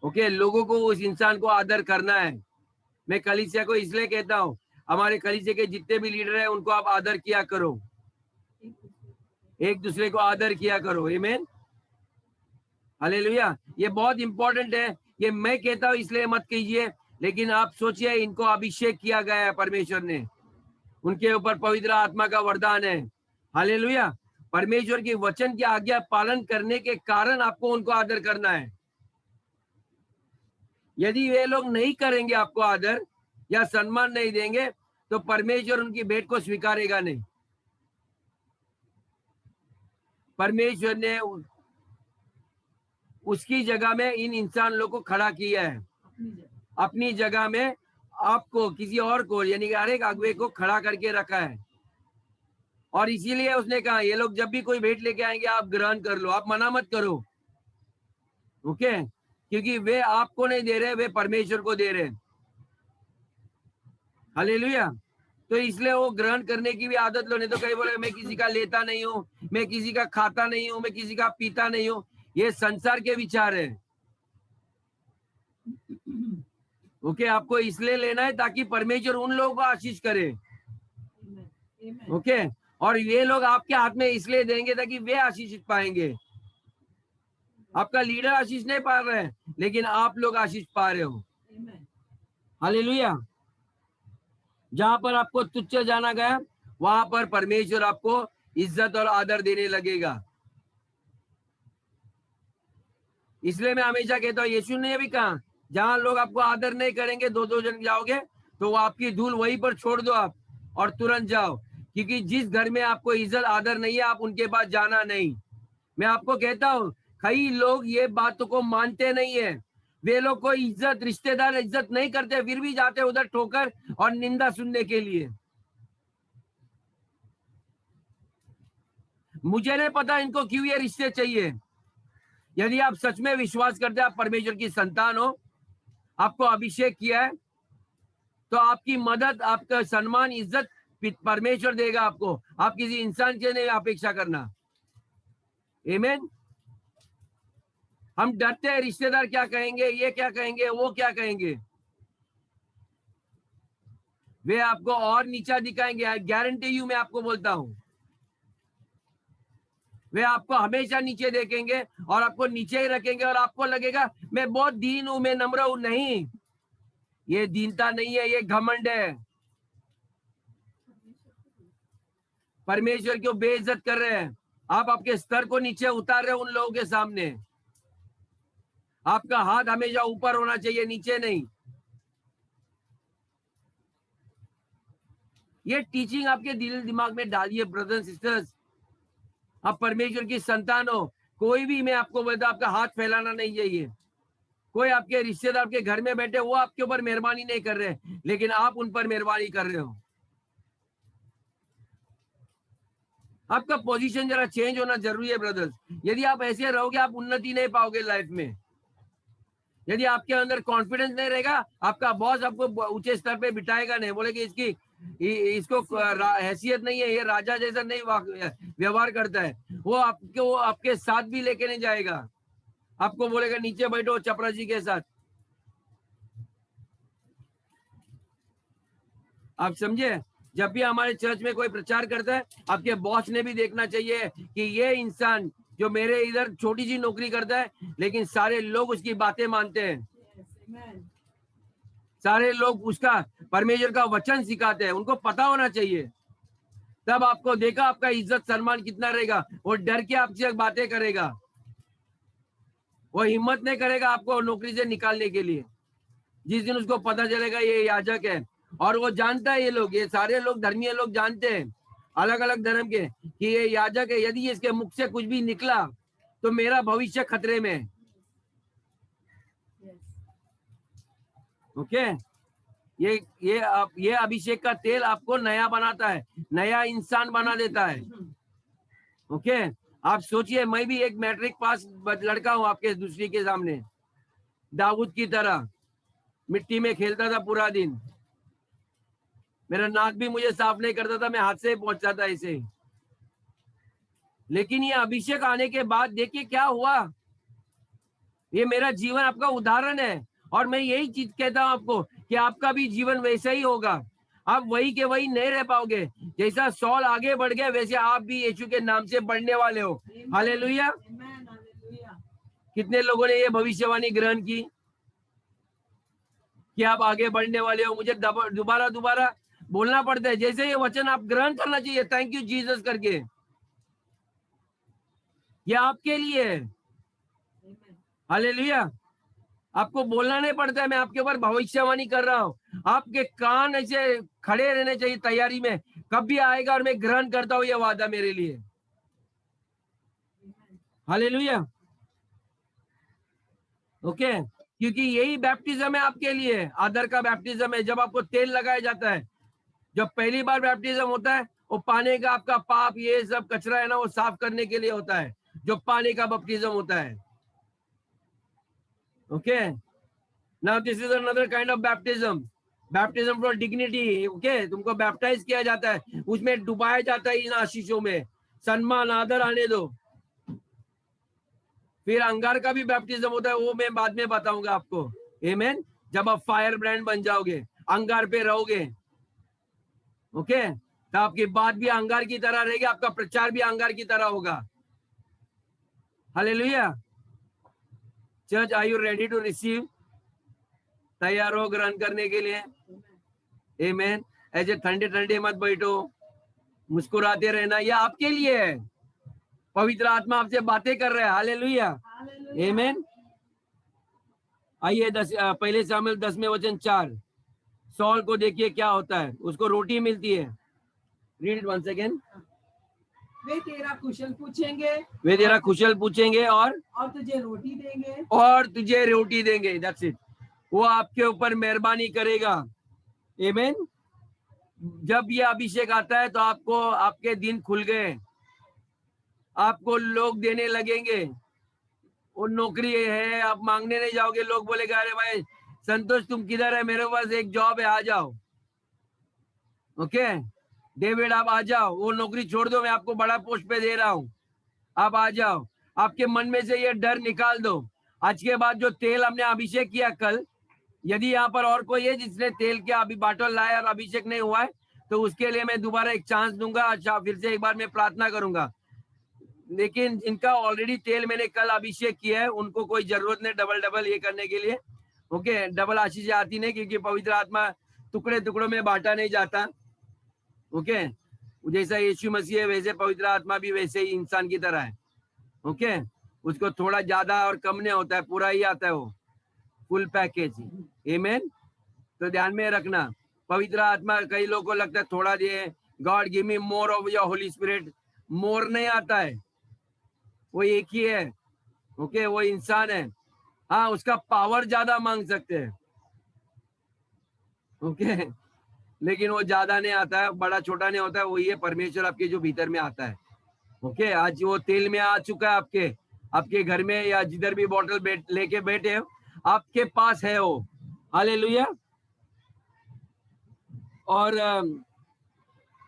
ओके, लोगों को उस इंसान को आदर करना है। मैं कलीसिया को इसलिए कहता हूँ, हमारे कलीसिया के जितने भी लीडर हैं उनको आप आदर किया करो, एक दूसरे को आदर किया करो। आमीन। हालेलुया। ये बहुत इंपॉर्टेंट है। ये मैं कहता हूँ इसलिए मत कीजिए, लेकिन आप सोचिए इनको अभिषेक किया गया है परमेश्वर ने, उनके ऊपर पवित्र आत्मा का वरदान है। हालेलुया। परमेश्वर की वचन की आज्ञा पालन करने के कारण आपको उनको आदर करना है। यदि वे लोग नहीं करेंगे, आपको आदर या सम्मान नहीं देंगे, तो परमेश्वर उनकी भेंट को स्वीकारेगा नहीं। परमेश्वर ने उसकी जगह में इन इंसान लोग को खड़ा किया है, अपनी जगह में आपको किसी और को, यानी कि हर एक अगुवे को खड़ा करके रखा है। और इसीलिए उसने कहा ये लोग जब भी कोई भेंट लेके आएंगे आप ग्रहण कर लो, आप मना मत करो। ओके, क्योंकि वे आपको नहीं दे रहे, वे परमेश्वर को दे रहे। हालेलुया। तो इसलिए वो ग्रहण करने की भी आदत लो। नहीं तो कई बोले मैं किसी का लेता नहीं हूँ, मैं किसी का खाता नहीं हूँ, मैं किसी का पीता नहीं हूँ। ये संसार के विचार है। ओके, आपको इसलिए लेना है ताकि परमेश्वर उन लोगों को आशीष करे। ओके, और ये लोग आपके हाथ में इसलिए देंगे ताकि वे आशीषित पाएंगे। आपका लीडर आशीष नहीं पा रहे हैं, लेकिन आप लोग आशीष पा रहे हो। Amen. हालेलुया। जहां पर आपको तुच्छ जाना गया, वहां पर परमेश्वर आपको इज्जत और आदर देने लगेगा। इसलिए मैं हमेशा कहता हूँ, यीशु ने भी कहा, जहां लोग आपको आदर नहीं करेंगे, दो जन जाओगे तो वो आपकी धूल वहीं पर छोड़ दो आप और तुरंत जाओ, क्योंकि जिस घर में आपको इज्जत आदर नहीं है, आप उनके पास जाना नहीं। मैं आपको कहता हूँ, कई लोग ये बातों को मानते नहीं है। वे लोग कोई इज्जत, रिश्तेदार इज्जत नहीं करते, फिर भी जाते उधर ठोकर और निंदा सुनने के लिए। मुझे नहीं पता इनको क्यों ये रिश्ते चाहिए। यदि आप सच में विश्वास करते हैं, आप परमेश्वर की संतान हो, आपको अभिषेक किया है, तो आपकी मदद, आपका सम्मान, इज्जत परमेश्वर देगा आपको। आप किसी इंसान से नहीं अपेक्षा करना। आमीन। हम डरते हैं, रिश्तेदार क्या कहेंगे, ये क्या कहेंगे, वो क्या कहेंगे। वे आपको और नीचा दिखाएंगे, गारंटी यू, मैं आपको बोलता हूं। वे आपको हमेशा नीचे देखेंगे और आपको नीचे ही रखेंगे, और आपको लगेगा मैं बहुत दीन हूं, मैं नम्र हूं। नहीं, ये दीनता नहीं है, ये घमंड है। परमेश्वर को बेइज्जत कर रहे हैं आप, आपके स्तर को नीचे उतार रहे हो उन लोगों के सामने। आपका हाथ हमेशा ऊपर होना चाहिए, नीचे नहीं। ये टीचिंग आपके दिल दिमाग में डालिए ब्रदर्स सिस्टर्स। आप परमेश्वर की संतान हो। कोई भी, मैं आपको बोलता, आपका हाथ फैलाना नहीं चाहिए। कोई आपके रिश्तेदार आपके घर में बैठे, वो आपके ऊपर मेहरबानी नहीं कर रहे, लेकिन आप उन पर मेहरबानी कर रहे हो। आपका पोजीशन जरा चेंज होना जरूरी है ब्रदर्स। यदि आप ऐसे रहोगे, आप उन्नति नहीं पाओगे लाइफ में। यदि आपके अंदर कॉन्फिडेंस नहीं रहेगा, आपका बॉस आपको ऊंचे स्तर पे बिठाएगा नहीं, बोलेगा इसको हैसियत नहीं है, ये राजा जैसा नहीं व्यवहार करता है। वो आपके साथ भी लेके नहीं जाएगा, आपको बोलेगा नीचे बैठो चपरा जी के साथ। आप समझे? जब भी हमारे चर्च में कोई प्रचार करता है, आपके बॉस ने भी देखना चाहिए कि ये इंसान जो मेरे इधर छोटी सी नौकरी करता है, लेकिन सारे लोग उसकी बातें मानते हैं। सारे लोग उसका परमेश्वर का वचन सिखाते हैं, उनको पता होना चाहिए। तब आपको देखा आपका इज्जत सम्मान कितना रहेगा। वो डर के आपसे बातें करेगा, वो हिम्मत नहीं करेगा आपको नौकरी से निकालने के लिए। जिस दिन उसको पता चलेगा ये याजक है, और वो जानता है, ये सारे लोग, धर्मीय लोग जानते हैं, अलग अलग धर्म के, कि ये याजक है। यदि इसके मुख से कुछ भी निकला तो मेरा भविष्य खतरे में है। ओके, ये अभिषेक का तेल आपको नया बनाता है, नया इंसान बना देता है। ओके, आप सोचिए, मैं भी एक मैट्रिक पास लड़का हूं आपके दूसरी के सामने, दाऊद की तरह मिट्टी में खेलता था पूरा दिन। मेरा नाक भी मुझे साफ नहीं करता था, मैं हाथ से पहुंचता था इसे। लेकिन ये अभिषेक आने के बाद देखिए क्या हुआ। ये मेरा जीवन आपका उदाहरण है, और मैं यही चीज कहता हूं आपको कि आपका भी जीवन वैसा ही होगा। आप वही के वही नहीं रह पाओगे। जैसा सौल आगे बढ़ गए, वैसे आप भी यीशु के नाम से बढ़ने वाले हो। हालेलुया। कितने लोगों ने ये भविष्यवाणी ग्रहण की कि आप आगे बढ़ने वाले हो? मुझे दोबारा दोबारा बोलना पड़ता है, जैसे ये वचन आप ग्रहण करना चाहिए, थैंक यू जीसस करके। ये आपके लिए है। हालेलुया। आपको बोलना नहीं पड़ता है, मैं आपके ऊपर भविष्यवाणी कर रहा हूँ। आपके कान ऐसे खड़े रहने चाहिए तैयारी में, कब भी आएगा और मैं ग्रहण करता हूँ ये वादा मेरे लिए। हालेलुया। ओके, क्योंकि यही बैप्टिज्म है आपके लिए, आदर का बैप्टिज्म है। जब आपको तेल लगाया जाता है, जब पहली बार बैप्टिज्म होता है, वो पानी का आपका पाप, ये सब कचरा है ना, वो साफ करने के लिए होता है, जो पानी का बैप्टिज्म होता है। Okay, now this is another kind of baptism for dignity. Okay, तुमको बैप्टाइज किया जाता है, उसमें डुबाया जाता है इन आशीषों में, सम्मान आदर आने दो। फिर अंगार का भी बैप्टिज्म होता है, वो मैं बाद में बताऊंगा आपको। आमीन। जब आप फायर ब्रांड बन जाओगे, अंगार पे रहोगे। ओके, तो आपकी बात भी अंगार की तरह रहेगी, आपका प्रचार भी अंगार की तरह होगा। Hallelujah. Church, are you ready to receive? तैयार हो ग्रहण करने के लिए? आमीन। ऐसे ठंडे ठंडे मत बैठो, मुस्कुराते रहना, ये आपके लिए है। पवित्र आत्मा आपसे बातें कर रहे हैं। हालेलुया। आमीन। आइए पहले शामिल 10वें वचन 4। सॉल को देखिए क्या होता है, उसको रोटी मिलती है। Read it once again. वे तेरा कुशल पूछेंगे, वे तेरा कुशल पूछेंगे और तुझे रोटी देंगे। और तुझे रोटी देंगे। That's it. वो आपके ऊपर मेहरबानी करेगा। आमीन। जब ये अभिषेक आता है तो आपको आपके दिन खुल गए, आपको लोग देने लगेंगे। वो नौकरी है, आप मांगने नहीं जाओगे, लोग बोलेगा अरे भाई संतोष तुम किधर है, मेरे पास एक जॉब है, आ जाओ। ओके डेविड आप आ जाओ, वो नौकरी छोड़ दो, मैं आपको बड़ा पोस्ट पे दे रहा हूं, आप आ जाओ। आपके मन में से ये डर निकाल दो। आज के बाद जो तेल हमने अभिषेक किया कल, यदि यहाँ पर और कोई है जिसने तेल के अभी बाटल लाया और अभिषेक नहीं हुआ है, तो उसके लिए मैं दोबारा एक चांस दूंगा। अच्छा फिर से एक बार मैं प्रार्थना करूंगा। लेकिन जिनका ऑलरेडी तेल मैंने कल अभिषेक किया है, उनको कोई जरूरत नहीं डबल डबल ये करने के लिए। ओके डबल आशीष आती नहीं, क्योंकि पवित्र आत्मा टुकड़े टुकड़ों में बांटा नहीं जाता। ओके जैसा यीशु मसीह है वैसे पवित्र आत्मा भी वैसे ही इंसान की तरह है। ओके उसको थोड़ा ज्यादा और कम नहीं होता है, पूरा ही आता है, वो फुल पैकेज। आमीन। तो ध्यान में रखना, पवित्र आत्मा कई लोगों को लगता है थोड़ा दिए, God give me more of your Holy Spirit. More नहीं आता है, वो एक ही है। ओके वो इंसान है, हाँ उसका पावर ज्यादा मांग सकते हैं। ओके लेकिन वो ज्यादा नहीं आता है, बड़ा छोटा नहीं होता है, वही है परमेश्वर आपके जो भीतर में आता है। ओके आज वो तेल में आ चुका है आपके घर में, या जिधर भी बॉटल लेके बैठे हो आपके पास है वो। हालेलुया। और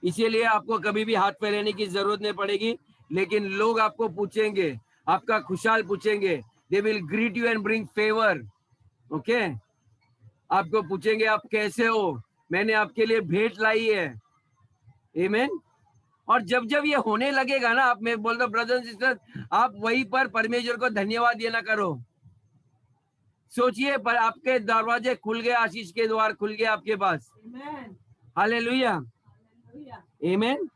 इसीलिए आपको कभी भी हाथ फैलाने की जरूरत नहीं पड़ेगी, लेकिन लोग आपको पूछेंगे, आपका खुशहाल पूछेंगे। They will greet you and bring favour. Okay आपको पूछेंगे आप कैसे हो, मैंने आपके लिए भेंट लाई है। आमीन। और जब जब ये होने लगेगा ना, आप मैं बोलता हूँ ब्रदर सिस्टर, आप वहीं पर परमेश्वर को धन्यवाद देना करो। सोचिए पर आपके दरवाजे खुल गए, आशीष के द्वार खुल गए आपके पास। हालेलुया। आमीन।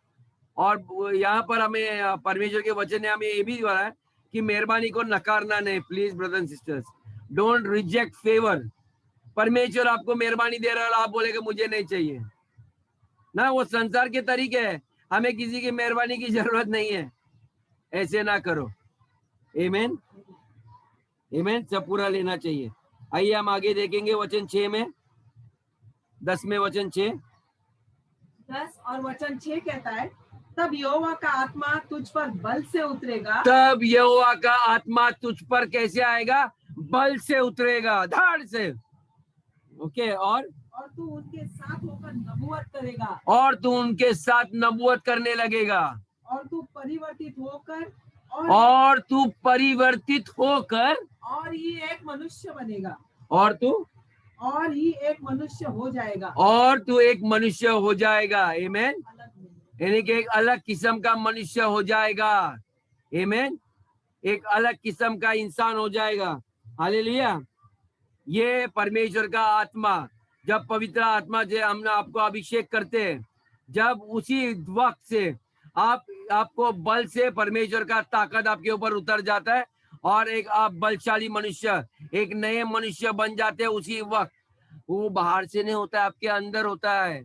और यहाँ पर हमें परमेश्वर के वचन ने हमें ये भी दिया है कि मेहरबानी को नकारना नहीं। Please brother sisters don't reject favour. परमेश्वर आपको मेहरबानी दे रहा है और आप बोलेगे मुझे नहीं चाहिए ना, वो संसार के तरीके है, हमें किसी की मेहरबानी की जरूरत नहीं है, ऐसे ना करो। आमीन। आमीन सब पूरा लेना चाहिए। आइए हम आगे देखेंगे वचन 6 में, 10वें वचन 6। 10 और वचन 6 कहता है, तब यहोवा का आत्मा तुझ पर बल से उतरेगा। तब यहोवा का आत्मा तुझ पर कैसे आएगा? बल से उतरेगा, धाड़ से। ओके और तू उनके साथ होकर नबूवत करेगा। और तू उनके साथ नबूवत करने लगेगा। और तू परिवर्तित होकर और ही एक मनुष्य बनेगा। और तू और ही एक मनुष्य हो जाएगा। और तू एक मनुष्य हो जाएगा। आमीन। यानी कि एक अलग किस्म का मनुष्य हो जाएगा। आमीन। एक अलग किस्म का इंसान हो जाएगा। हालेलुया। ये परमेश्वर का आत्मा, जब पवित्र आत्मा से हम आपको अभिषेक करते हैं, जब उसी वक्त से आपको बल से परमेश्वर का ताकत आपके ऊपर उतर जाता है और एक आप बलशाली मनुष्य, एक नए मनुष्य बन जाते हैं उसी वक्त। वो बाहर से नहीं होता है, आपके अंदर होता है।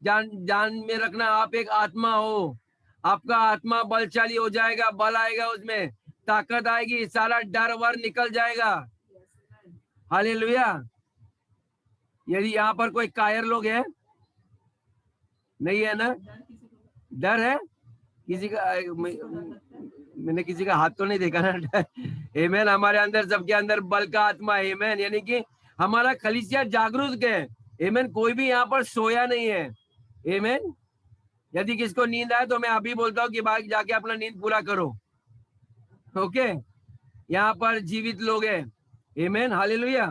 जान में रखना, आप एक आत्मा हो, आपका आत्मा बलशाली हो जाएगा, बल आएगा, उसमें ताकत आएगी, सारा डर वर निकल जाएगा। हालेलुया। यदि यहाँ पर कोई कायर लोग है, नहीं है ना? डर है किसी का? मैंने किसी का हाथ तो नहीं देखा ना। आमीन। हमारे अंदर, सबके अंदर बल का आत्मा है। आमीन। यानी कि हमारा कलीसिया जागरूक है। आमीन। कोई भी यहाँ पर सोया नहीं है। आमीन। यदि किसको नींद आए तो मैं अभी बोलता हूँ कि बाहर जाके अपना नींद पूरा करो। ओके यहाँ पर जीवित लोग हैं। आमीन। हालेलुया।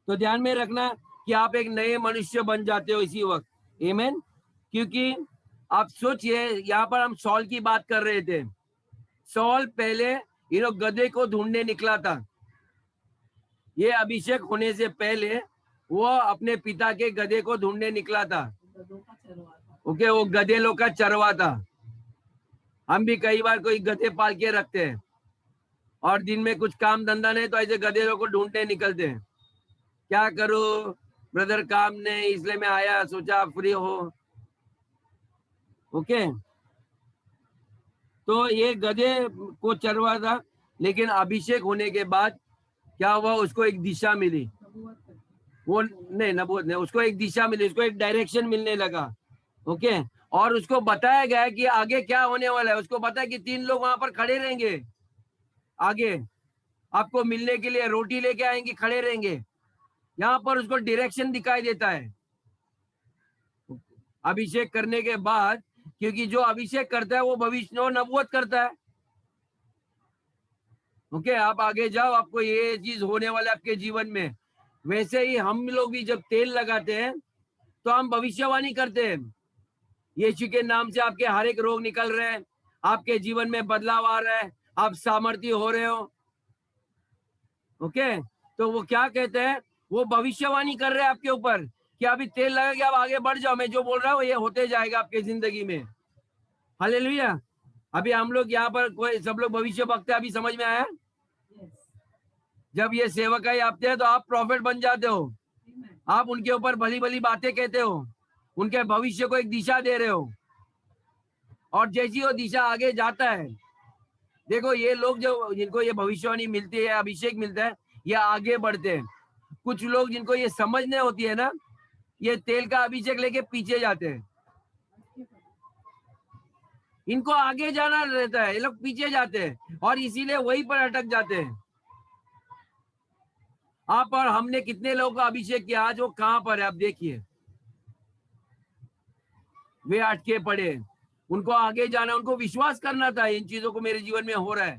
तो ध्यान में रखना कि आप एक नए मनुष्य बन जाते हो इसी वक्त। आमीन। क्योंकि आप सोचिए, यहाँ पर हम सॉल की बात कर रहे थे। सॉल पहले गधे को ढूंढने निकला था। ये अभिषेक होने से पहले वो अपने पिता के गधे को ढूंढने निकला था। गधों का चरवाहा था। ओके, वो गधे लोग का चरवा था। हम भी कई बार कोई गधे पाल के रखते हैं और दिन में कुछ काम धंधा नहीं तो ऐसे गधे लोग को ढूंढने निकलते हैं। क्या करूं ब्रदर, काम नहीं, इसलिए मैं आया, सोचा फ्री हो। ओके, तो ये गधे को चरवा था, लेकिन अभिषेक होने के बाद क्या हुआ, उसको एक दिशा मिली। नबूवत करके। वो नहीं, नबूवत नहीं, उसको एक दिशा मिली, उसको एक डायरेक्शन मिलने लगा। ओके, और उसको बताया गया कि आगे क्या होने वाला है। उसको पता है कि 3 लोग वहां पर खड़े रहेंगे, आगे आपको मिलने के लिए रोटी लेके आएंगे, खड़े रहेंगे। यहाँ पर उसको डायरेक्शन दिखाई देता है अभिषेक करने के बाद, क्योंकि जो अभिषेक करता है वो भविष्य और नबूवत करता है। ओके, आप आगे जाओ, आपको ये चीज होने वाला है आपके जीवन में। वैसे ही हम लोग भी जब तेल लगाते हैं तो हम भविष्यवाणी करते हैं, यीशु के नाम से आपके हर एक रोग निकल रहे हैं, आपके जीवन में बदलाव आ रहा है, आप सामर्थ्य हो रहे हो। ओके, तो वो क्या कहते हैं, वो भविष्यवाणी कर रहे हैं आपके ऊपर कि अभी तेल लगा के आप आगे बढ़ जाओ, मैं जो बोल रहा हूँ ये होते जाएगा आपके जिंदगी में। हालेलुया। अभी हम लोग यहाँ पर कोई सब लोग भविष्य वक्ता, अभी समझ में आया। Yes. जब ये सेवकाई आते हैं तो आप प्रॉफिट बन जाते हो। Amen. आप उनके ऊपर भली भली बातें कहते हो, उनके भविष्य को एक दिशा दे रहे हो, और जैसी वो दिशा आगे जाता है, देखो ये लोग जो जिनको ये भविष्यवाणी मिलती है, अभिषेक मिलता है, ये आगे बढ़ते हैं। कुछ लोग जिनको ये समझ नहीं होती है ना, ये तेल का अभिषेक लेके पीछे जाते हैं। इनको आगे जाना रहता है, ये लोग पीछे जाते हैं और इसीलिए वहीं पर अटक जाते हैं। आप और हमने कितने लोगों का अभिषेक किया, आज वो कहां पर है आप देखिए। वे अटके पड़े, उनको आगे जाना, उनको विश्वास करना था इन चीजों को मेरे जीवन में हो रहा है।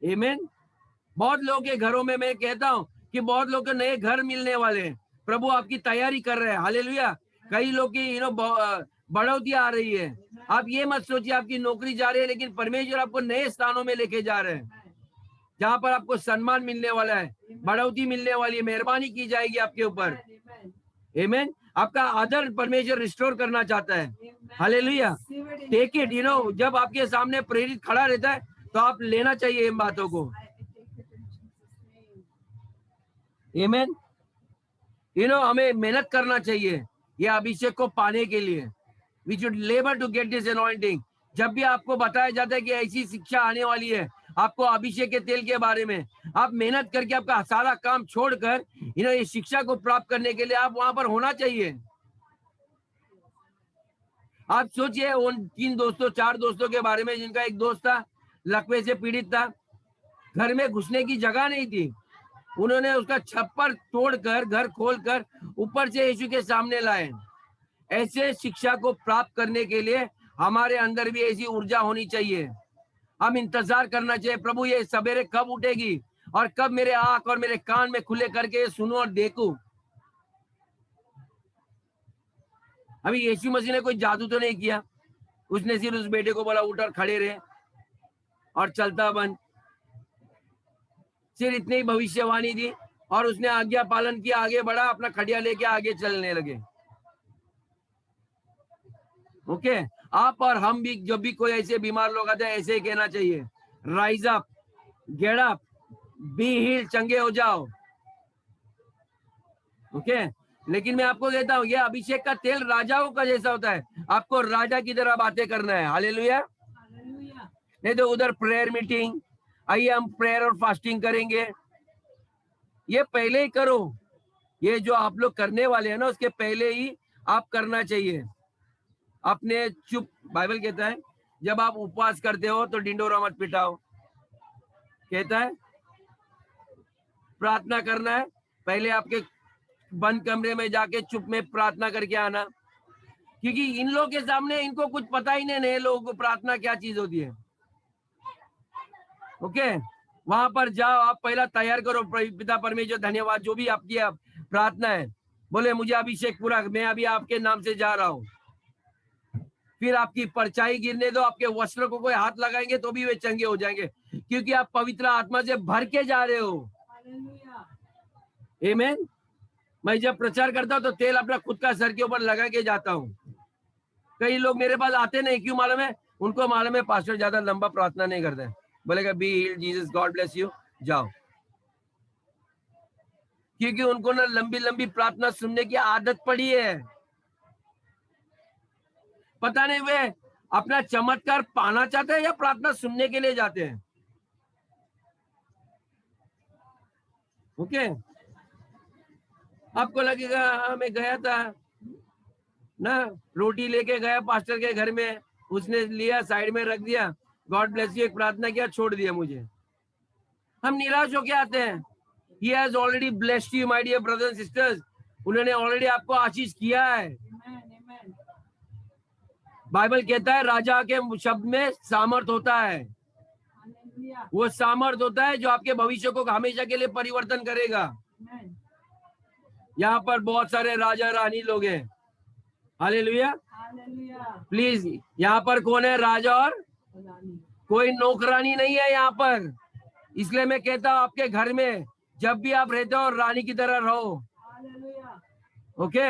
आमीन। बहुत लोगों के घरों में मैं कहता हूं कि बहुत लोग के नए घर मिलने वाले हैं, प्रभु आपकी तैयारी कर रहे हैं। हालेलुया। कई लोग की बढ़ोतरी आ रही है। आप ये मत सोचिए आपकी नौकरी जा रही है, लेकिन परमेश्वर आपको नए स्थानों में लेके जा रहे हैं, जहां पर आपको सम्मान मिलने वाला है, बढ़ोतरी मिलने वाली है, मेहरबानी की जाएगी आपके ऊपर। आमीन। आपका आदर परमेश्वर रिस्टोर करना चाहता है। हालेलुया। टेक इट, जब आपके सामने प्रेरित खड़ा रहता है तो आप लेना चाहिए इन बातों को। आमीन। हमें मेहनत करना चाहिए ये अभिषेक को पाने के लिए। We should labour to get this anointing. जब भी आपको बताया जाता है कि ऐसी शिक्षा आने वाली है आपको अभिषेक के तेल के बारे में, आप मेहनत करके आपका सारा काम छोड़कर ये शिक्षा को प्राप्त करने के लिए आप वहां पर होना चाहिए। आप सोचिए उन 3 दोस्तों 4 दोस्तों के बारे में, जिनका एक दोस्त था लकवे से पीड़ित था, घर में घुसने की जगह नहीं थी, उन्होंने उसका छप्पर तोड़कर घर खोलकर ऊपर से यीशु के सामने लाए। ऐसे शिक्षा को प्राप्त करने के लिए हमारे अंदर भी ऐसी ऊर्जा होनी चाहिए। हम इंतजार करना चाहिए, प्रभु ये सवेरे कब उठेगी और कब मेरे आंख और मेरे कान में खुले करके सुनूं और देखूं। अभी यीशु मसीह ने कोई जादू तो नहीं किया, उसने सिर्फ उस बेटे को बोला उठ और खड़े रहे और चलता बन, सिर्फ इतनी ही भविष्यवाणी दी और उसने आज्ञा पालन किया, आगे बढ़ा, अपना खड़िया लेके आगे चलने लगे। ओके, आप और हम भी जब भी कोई ऐसे बीमार लोग आते हैं ऐसे ही कहना चाहिए, rise up, get up, be heal, चंगे हो जाओ। ओके, लेकिन मैं आपको कहता हूँ ये अभिषेक का तेल राजाओं का जैसा होता है, आपको राजा की तरह बातें करना है। हालेलुया। नहीं तो उधर प्रेयर मीटिंग, आइए हम प्रेयर और फास्टिंग करेंगे, ये पहले ही करो। ये जो आप लोग करने वाले हैं ना, उसके पहले ही आप करना चाहिए। अपने चुप, बाइबल कहता है जब आप उपवास करते हो तो डिंडोरा मत पिटाओ, कहता है प्रार्थना करना है, पहले आपके बंद कमरे में जाके चुप में प्रार्थना करके आना, क्योंकि इन लोगों के सामने इनको कुछ पता ही नहीं, नए लोगों को प्रार्थना क्या चीज होती है। ओके, वहां पर जाओ, आप पहला तैयार करो, पिता परमेश्वर धन्यवाद, जो भी आपकी प्रार्थना है, बोले मुझे अभिषेक पूरा, मैं अभी आपके नाम से जा रहा हूँ, फिर आपकी परछाई गिरने दो, आपके वस्त्र को कोई हाथ लगाएंगे तो भी वे चंगे हो जाएंगे, क्योंकि आप पवित्र आत्मा से भर के जा रहे हो। हालेलुया। आमीन। मैं जब प्रचार करता हूँ तो तेल अपना खुद का सर के ऊपर लगा के जाता हूँ। कई लोग मेरे पास आते नहीं, क्यों मालूम है? उनको मालूम है पास्टर ज्यादा लंबा प्रार्थना नहीं करते, बोलेगा be healed Jesus, God bless you, जाओ। क्योंकि उनको ना लंबी लंबी प्रार्थना सुनने की आदत पड़ी है। पता नहीं वे अपना चमत्कार पाना चाहते हैं या प्रार्थना सुनने के लिए जाते हैं। ओके, आपको लगेगा मैं गया था ना, रोटी लेके गया पास्टर के घर में, उसने लिया साइड में रख दिया, गॉड ब्लेस यू, एक प्रार्थना किया, छोड़ दिया मुझे। हम निराश होके आते हैं। He has already blessed you, my dear brothers and sisters. उन्होंने ऑलरेडी आपको आशीष किया है। Amen. बाइबल कहता है राजा के शब्द में सामर्थ होता है। हालेलुया। वो सामर्थ होता है जो आपके भविष्य को हमेशा के लिए परिवर्तन करेगा। Amen. यहाँ पर बहुत सारे राजा रानी लोग हैं। हालेलुया। हालेलुया। प्लीज, यहाँ पर कौन है राजा और रानी? कोई नौकरानी नहीं है यहाँ पर। इसलिए मैं कहता हूँ आपके घर में जब भी आप रहते हो रानी की तरह रहो। हालेलुया। ओके,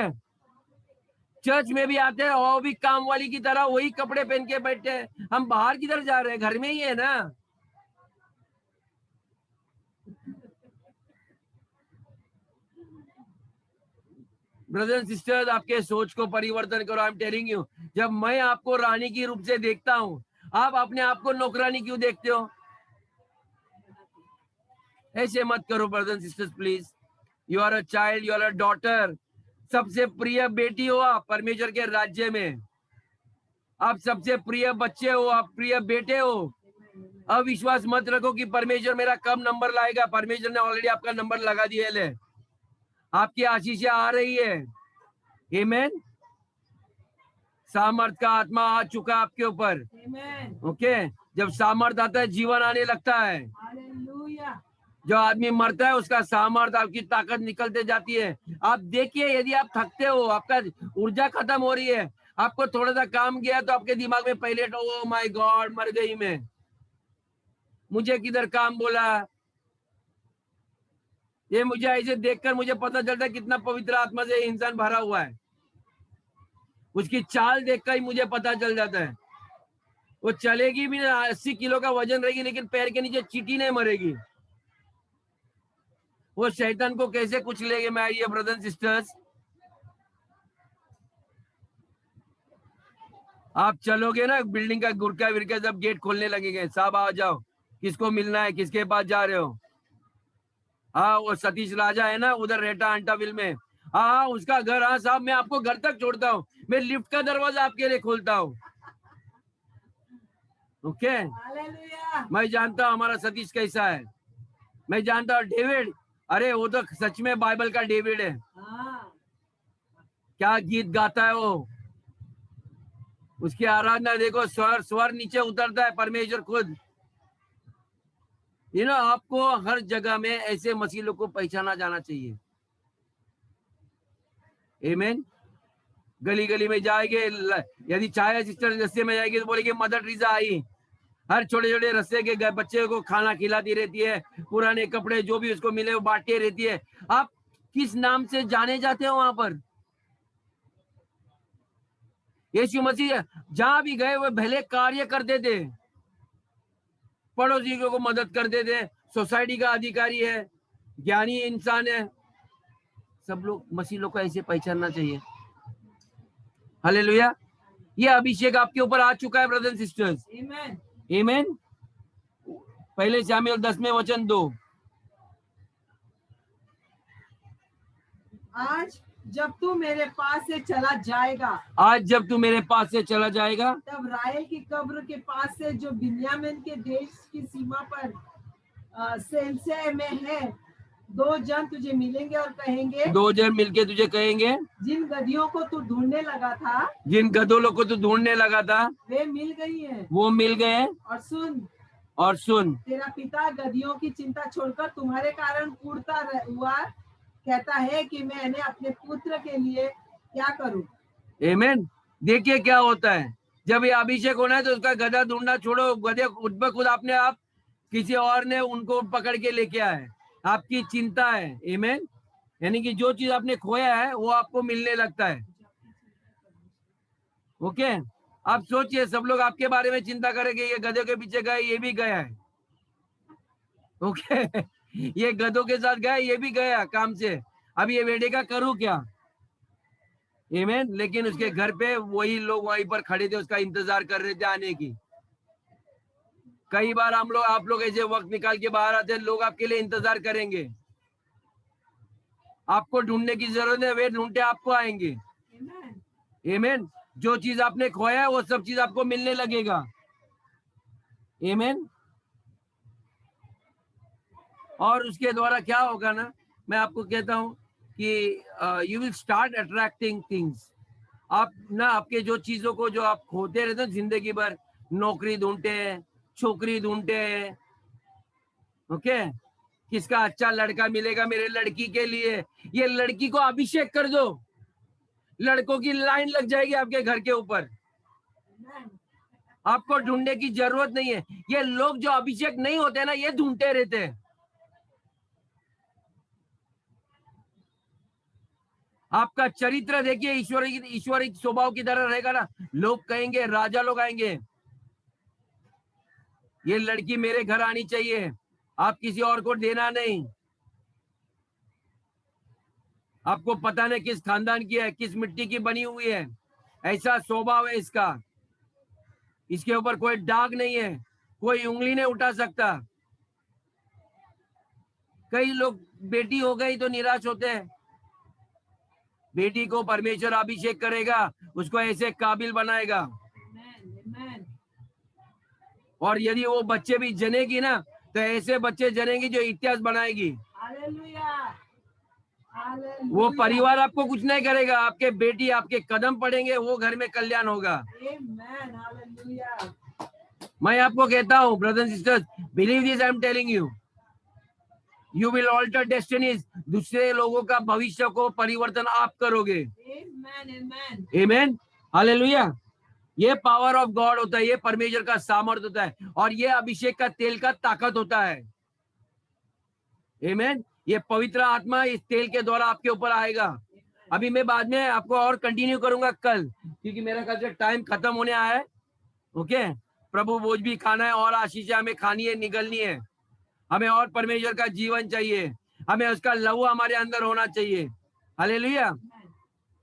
चर्च में भी आते हैं और भी काम वाली की तरह वही कपड़े पहन के बैठे हैं। हम बाहर किधर जा रहे हैं? घर में ही है ना। ब्रदर्स एंड सिस्टर्स, आपके सोच को परिवर्तन करो। आई एम टेलिंग यू, जब मैं आपको रानी की रूप से देखता हूँ, आप अपने आप को नौकरानी क्यों देखते हो? ऐसे मत करो brothers and sisters, please. You are a child, you are a daughter. सबसे प्रिय बेटी हो आप परमेश्वर के राज्य में। आप सबसे प्रिय बच्चे हो, आप प्रिय बेटे हो। अविश्वास मत रखो कि परमेश्वर मेरा कब नंबर लाएगा। परमेश्वर ने ऑलरेडी आपका नंबर लगा दिया है। आपकी आशीषें आ रही है। आमीन। सामर्थ का आत्मा आ चुका आपके ऊपर। Amen. ओके, जब सामर्थ आता है जीवन आने लगता है। हालेलुया। जो आदमी मरता है उसका सामर्थ, आपकी ताकत निकलते जाती है। आप देखिए, यदि आप थकते हो, आपका ऊर्जा खत्म हो रही है, आपको थोड़ा सा काम किया तो आपके दिमाग में पहले तो ओ माय गॉड मर गई मैं, मुझे किधर काम बोला। ये मुझे ऐसे देखकर मुझे पता चलता है कितना पवित्र आत्मा से इंसान भरा हुआ है। उसकी चाल देखकर ही मुझे पता चल जाता है। वो चलेगी भी ना, 80 किलो का वजन रहेगी, लेकिन पैर के नीचे चींटी नहीं मरेगी। वो शैतान को कैसे कुछ लेंगे मैं ये ब्रदर्स सिस्टर्स। आप चलोगे ना, बिल्डिंग का गुरका विरका जब गेट खोलने लगेंगे, साहब आ जाओ, किसको मिलना है, किसके पास जा रहे हो? हाँ, वो सतीश राजा है ना उधर रहता अंटाविल में। हाँ, उसका घर। हाँ साहब, मैं आपको घर तक छोड़ता हूँ, मैं लिफ्ट का दरवाजा आपके लिए खोलता हूँ। Okay, hallelujah. मैं जानता हूँ हमारा सतीश कैसा है। मैं जानता हूँ डेविड, अरे वो तो सच में बाइबल का डेविड है। हाँ। क्या गीत गाता है वो। उसकी आराधना देखो, स्वर स्वर नीचे उतरता है, परमेश्वर खुद। आपको हर जगह में ऐसे मसीहों को पहचाना जाना चाहिए। आमीन। गली गली में जाएंगे, यदि छाया सिस्टर रस्ते में जाएगी तो बोलेगी मदर टेरेसा आई। हर छोटे छोटे रस्ते के बच्चे को खाना खिलाती रहती है, पुराने कपड़े जो भी उसको मिले वो बांटती रहती है। आप किस नाम से जाने जाते हो वहां पर? यीशु मसीह जहां भी गए वो भले कार्य करते थे, पड़ोसी को मदद करते थे, सोसाइटी का अधिकारी है, ज्ञानी इंसान है। सब लोग मसीह लोग को ऐसे पहचानना चाहिए। हालेलुया। ये अभिषेक आपके ऊपर आ चुका है ब्रदर्स एंड सिस्टर्स। Amen. आमीन। पहले शामिल 10वें वचन 2। आज जब तू मेरे पास से चला जाएगा, आज जब तू मेरे पास से चला जाएगा, तब राहेल की कब्र के पास से जो बिन्यामीन के देश की सीमा पर सेल्से में है, 2 जन तुझे मिलेंगे और कहेंगे, 2 जन मिलके तुझे कहेंगे, जिन गधियों को तू ढूंढने लगा था, जिन गधों को तू ढूंढने लगा था, वे मिल गई हैं। वो मिल गए। और सुन, तेरा तेरा पिता गधियों की चिंता छोड़कर तुम्हारे कारण कूदता हुआ कहता है कि मैंने अपने पुत्र के लिए क्या करूं। आमीन। देखिए क्या होता है, जब ये अभिषेक होना है तो उसका गधा ढूंढना छोड़ो, गधे खुद ब खुद अपने आप किसी और ने उनको पकड़ के लेके आए। आपकी चिंता है, आमीन। यानी कि जो चीज आपने खोया है वो आपको मिलने लगता है। ओके, आप सोचिए, सब लोग आपके बारे में चिंता करेंगे, ये गधों के पीछे गए, ये भी गया है। ओके ये गधों के साथ गया, ये भी गया काम से, अब ये बेटे का करूं क्या? आमीन। लेकिन उसके घर पे वही लोग वहीं पर खड़े थे, उसका इंतजार कर रहे थे आने की। कई बार आप लोग ऐसे वक्त निकाल के बाहर आते हैं, लोग आपके लिए इंतजार करेंगे। आपको ढूंढने की जरूरत है, वे ढूंढते आपको आएंगे। आमीन। जो चीज आपने खोया है वो सब चीज आपको मिलने लगेगा। आमीन। और उसके द्वारा क्या होगा ना, मैं आपको कहता हूं कि you will start attracting things. आप ना आपके जो चीजों को जो आप खोते रहते हैं जिंदगी भर, नौकरी ढूंढते हैं, छोकरी ढूंढते हैं, ओके, किसका अच्छा लड़का मिलेगा मेरे लड़की के लिए, ये लड़की को अभिषेक कर दो, लड़कों की लाइन लग जाएगी आपके घर के ऊपर। आपको ढूंढने की जरूरत नहीं है। ये लोग जो अभिषेक नहीं होते ना, ये ढूंढते रहते हैं। आपका चरित्र देखिए ईश्वरी स्वभाव की तरह रहेगा ना, लोग कहेंगे, राजा लोग आएंगे, ये लड़की मेरे घर आनी चाहिए, आप किसी और को देना नहीं। आपको पता नहीं किस खानदान की है, किस मिट्टी की बनी हुई है, ऐसा स्वभाव है इसका। इसके ऊपर कोई दाग नहीं है, कोई उंगली नहीं उठा सकता। कई लोग बेटी हो गई तो निराश होते हैं। बेटी को परमेश्वर अभिषेक करेगा, उसको ऐसे काबिल बनाएगा। और यदि वो बच्चे भी जनेगी ना, तो ऐसे बच्चे जनेगी जो इतिहास बनाएगी। वो परिवार आपको कुछ नहीं करेगा, आपके बेटी आपके कदम पड़ेंगे, वो घर में कल्याण होगा। मैं आपको कहता हूँ brothers and sisters, believe this, I am telling you, you will alter destinies. दूसरे लोगों का भविष्य को परिवर्तन आप करोगे। आमीन, हालेलुया। ये पावर ऑफ गॉड होता है, ये परमेश्वर का सामर्थ होता है, और ये अभिषेक का तेल का ताकत होता है। आमीन। ये पवित्र आत्मा इस तेल के द्वारा आपके ऊपर आएगा। अभी मैं बाद में आपको और कंटिन्यू करूंगा कल, क्योंकि मेरा कल से टाइम खत्म होने आया है। ओके, प्रभु भोज भी खाना है और आशीष हमें खानी है, निगलनी है। हमें और परमेश्वर का जीवन चाहिए, हमें उसका लहू हमारे अंदर होना चाहिए। हालेलुया।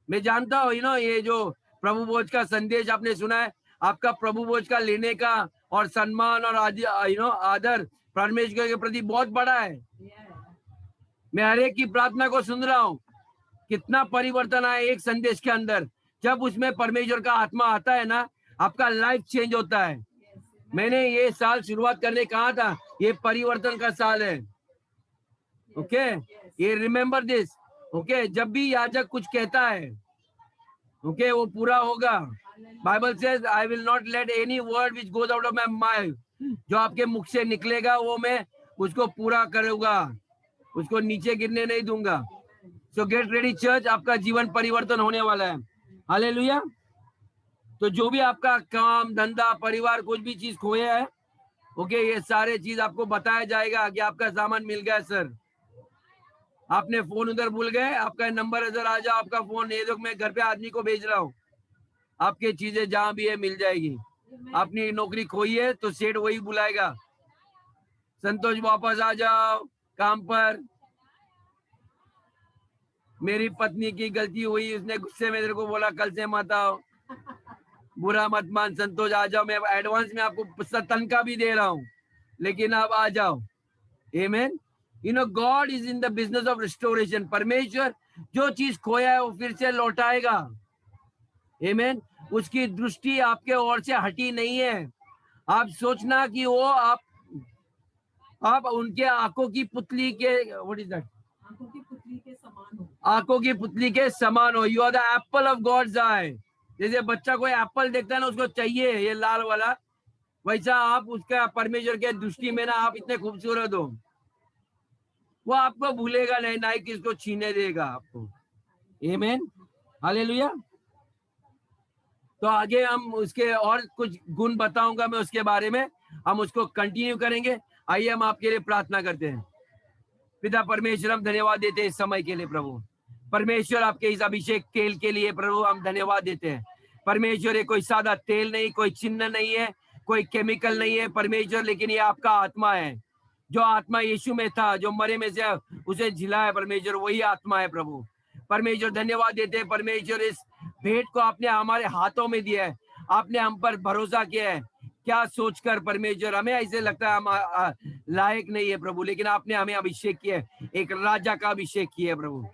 मैं जानता हूँ ये जो प्रभु भोज का संदेश आपने सुना है, आपका प्रभु भोज का लेने का और सम्मान और आदर परमेश्वर के प्रति बहुत बड़ा है। मैं हर एक की प्रार्थना को सुन रहा हूँ, कितना परिवर्तन आया एक संदेश के अंदर। जब उसमें परमेश्वर का आत्मा आता है ना, आपका लाइफ चेंज होता है। मैंने ये साल शुरुआत करने कहा था, ये परिवर्तन का साल है। ओके, ये रिमेम्बर दिस। ओके, जब भी याजक कुछ कहता है, ओके, वो पूरा होगा। Bible says I will not let any word which goes out of my mouth, जो आपके मुख से निकलेगा वो मैं उसको पूरा करूंगा, उसको नीचे गिरने नहीं दूंगा। सो गेट रेडी चर्च, आपका जीवन परिवर्तन होने वाला है। हालेलुया। तो जो भी आपका काम धंधा परिवार कुछ भी चीज खोया है, ओके, ये सारे चीज आपको बताया जाएगा कि आपका सामान मिल गया सर, आपने फोन उधर भूल गए, आपका नंबर इधर आ जाओ, आपका फोन ये देखो, मैं घर पे आदमी को भेज रहा हूँ, आपकी चीजें जहां भी है मिल जाएगी। अपनी नौकरी खोई है तो सेठ वही बुलाएगा, संतोष वापस आ जाओ काम पर, मेरी पत्नी की गलती हुई, उसने गुस्से में तेरे को बोला कल से मत आओ, बुरा मत मान संतोष, आ जाओ, मैं एडवांस में आपको तनख्वाह भी दे रहा हूँ, लेकिन आप आ जाओ। आमीन। God is in the business of restoration. परमेश्वर जो चीज खोया है वो फिर से लौटाएगा। आमीन। उसकी दृष्टि आपके ओर से हटी नहीं है। आप सोचना कि वो आप उनके आंखों की पुतली के, व्हाट इज दैट, आंखों की पुतली के समान हो, आंखों की पुतली के समान हो। You are the apple of God's eye. जैसे बच्चा कोई एप्पल देखता है ना, उसको चाहिए ये लाल वाला, वैसा आप उसका परमेश्वर के दृष्टि में ना आप इतने खूबसूरत हो, वो आपको भूलेगा नहीं, ना ही किसको छीने देगा आपको। आमीन, हालेलुया। तो आगे हम उसके और कुछ गुण बताऊंगा मैं उसके बारे में, हम उसको कंटिन्यू करेंगे। आइए हम आपके लिए प्रार्थना करते हैं। पिता परमेश्वर, हम धन्यवाद देते हैं इस समय के लिए प्रभु। परमेश्वर, आपके इस अभिषेक तेल के लिए प्रभु हम धन्यवाद देते हैं। परमेश्वर, ये कोई सादा तेल नहीं, कोई चिन्ह नहीं है, कोई केमिकल नहीं है परमेश्वर, लेकिन ये आपका आत्मा है। जो आत्मा यीशु में था, जो मरे में से उसे झिलाया परमेश्वर, वही आत्मा है प्रभु। परमेश्वर धन्यवाद देते हैं परमेश्वर, इस भेंट को आपने हमारे हाथों में दिया है, आपने हम पर भरोसा किया है। क्या सोचकर परमेश्वर, हमें ऐसे लगता है हम लायक नहीं है प्रभु, लेकिन आपने हमें अभिषेक किया है, एक राजा का अभिषेक किया है प्रभु।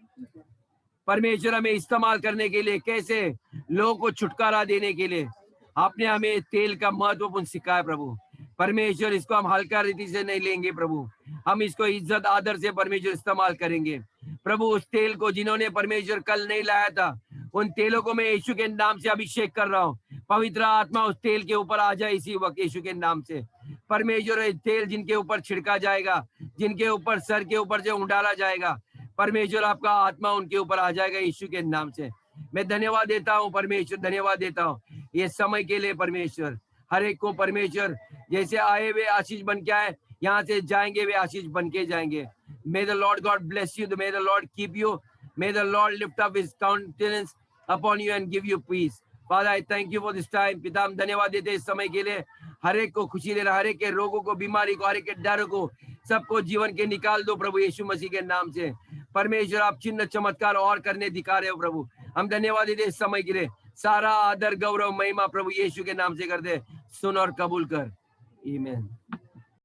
परमेश्वर, हमें इस्तेमाल करने के लिए, कैसे लोगों को छुटकारा देने के लिए आपने हमें तेल का महत्वपूर्ण सिखाया प्रभु। परमेश्वर, इसको हम हल्का रीति से नहीं लेंगे प्रभु, हम इसको इज्जत आदर से परमेश्वर इस्तेमाल करेंगे प्रभु। उस तेल को जिन्होंने परमेश्वर कल नहीं लाया था, उन तेलों को मैं यीशु के नाम से अभिषेक कर रहा हूँ। पवित्र आत्मा उस तेल के ऊपर आ जाए इसी वक्त यीशु के नाम से। परमेश्वर, तेल जिनके ऊपर छिड़का जाएगा, जिनके ऊपर सर के ऊपर से उंडाला जाएगा, परमेश्वर आपका आत्मा उनके ऊपर आ जाएगा यीशु के नाम से। मैं धन्यवाद देता हूँ परमेश्वर, धन्यवाद देता हूँ ये समय के लिए परमेश्वर। हर एक को परमेश्वर, जैसे आए वे आशीष बन के आए, यहाँ से जाएंगे वे आशीष बन के जाएंगे। May the Lord God bless you, may the Lord keep you, may the Lord lift up his countenance upon you and give you peace. Father, I thank you for this time. पिता, हम धन्यवाद देते हैं इस समय के लिए। हर एक को खुशी दे रहा, हर एक के रोगों को, बीमारी को, हर एक के डर को, सबको जीवन के निकाल दो प्रभु यीशु मसीह के नाम से। परमेश्वर, आप चिन्ह चमत्कार और करने दिखा रहे हो प्रभु। हम धन्यवाद देते इस समय के लिए। सारा आदर, गौरव, महिमा प्रभु यीशु के नाम से कर दे, सुन और कबूल कर। आमीन।